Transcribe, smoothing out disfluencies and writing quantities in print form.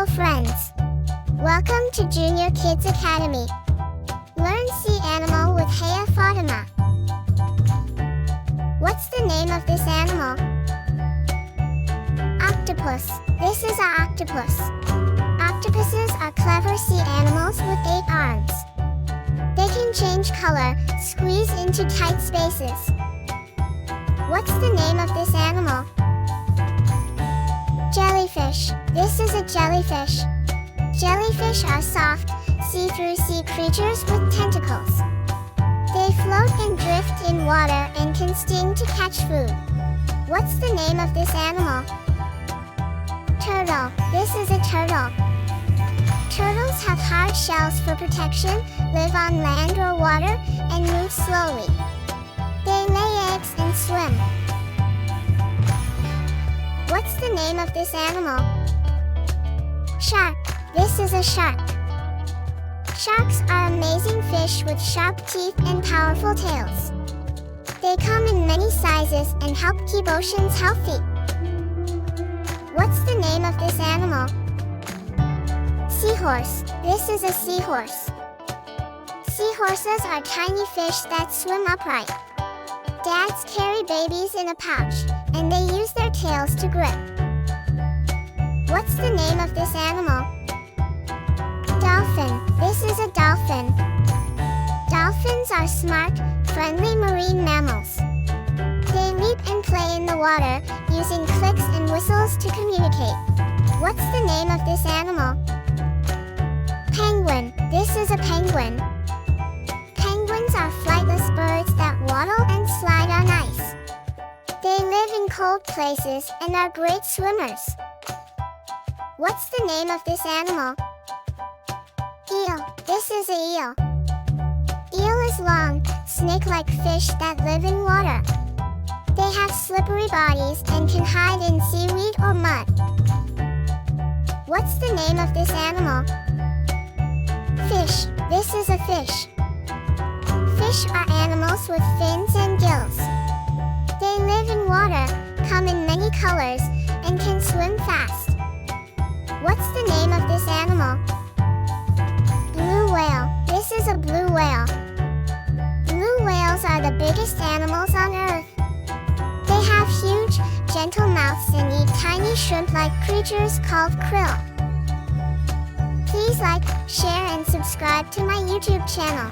Hello friends! Welcome to Junior Kids Academy. Learn sea animal with Haya Fatima. What's the name of this animal? Octopus. This is an octopus. Octopuses are clever sea animals with 8 arms. They can change color, squeeze into tight spaces. What's the name of this animal? Jellyfish. This is a jellyfish. Jellyfish are soft, see-through sea creatures with tentacles. They float and drift in water and can sting to catch food. What's the name of this animal? Turtle. This is a turtle. Turtles have hard shells for protection, live on land or water, and move slowly. They lay eggs and swim. What's the name of this animal? Shark. This is a shark. Sharks are amazing fish with sharp teeth and powerful tails. They come in many sizes and help keep oceans healthy. What's the name of this animal? Seahorse. This is a seahorse. Seahorses are tiny fish that swim upright. Dads carry babies in a pouch, and they use their tails to grip. What's the name of this animal? Dolphin. This is a dolphin. Dolphins are smart, friendly marine mammals. They leap and play in the water, using clicks and whistles to communicate. What's the name of this animal? Penguin. This is a penguin. Penguins are flightless birds that waddle and slide on ice. They live in cold places and are great swimmers. What's the name of this animal? Eel. This is an eel. Eel is long, snake-like fish that live in water. They have slippery bodies and can hide in seaweed or mud. What's the name of this animal? Fish. This is a fish. Fish are animals with fins and gills. They live in water, come in many colors, and can swim fast. What's the name of this animal? Blue whale. This is a blue whale. Blue whales are the biggest animals on Earth. They have huge, gentle mouths and eat tiny shrimp-like creatures called krill. Please like, share and subscribe to my YouTube channel.